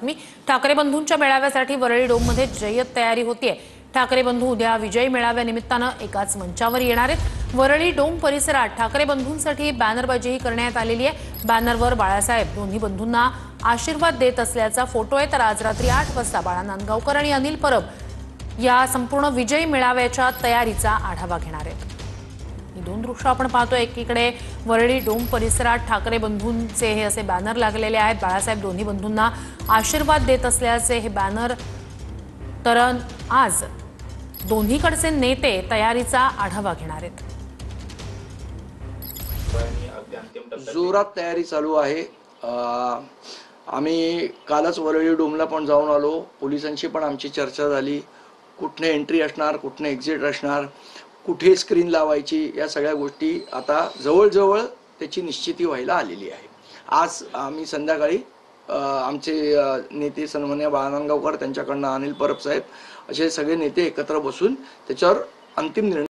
बातमी। ठाकरे बंधूंच्या मेळाव्यासाठी वरळी डोममध्ये जय्यत तयारी होतीये। ठाकरे बंधू उद्या विजयी मेळाव्यानिमित्तानं एकाच मंचावर येणार आहेत। वरळी डोम परिसरात ठाकरे बंधूंसाठी बॅनरबाजीही करण्यात आलेली आहे। बॅनरवर बाळासाहेब दोन्ही बंधूंना आशीर्वाद देत असल्याचा फोटो आहे। तर आज रात्री 8 वाजता बाळा नांदगावकर आणि अनिल परब या संपूर्ण विजयी मेळाव्याच्या तयारीचा आढावा घेणार आहेत। ही दोन दृश्य आपण पाहतोय। एकीकडे वरळी डोम परिसरात ठाकरे बंधूंचे हे असे बॅनर लागलेले आहेत। बाळासाहेब दोन्ही बंधूंना आशीर्वाद देत असल्याचे हे बॅनर। तर आज दोन्हीकडचे नेते तयारीचा आढावा घेणार आहेत। जोरात तयारी चालू आहे। आम्ही कालच वरळी डोमला पण जाऊन आलो। पोलिसांशी पण आमची चर्चा झाली। कुठने एंट्री असणार, कुठने एक्झिट असणार, कुठे स्क्रीन लावायची, या सगळ्या गोष्टी आता जवळजवळ त्याची निश्चिती व्हायला आलेली आहे। आज आम्ही संध्याकाळी आमचे नेते सन्माननीय बाळा नांदगावकर, त्यांच्याकडनं अनिल परब साहेब, असे सगळे नेते एकत्र बसून त्याच्यावर अंतिम निर्णय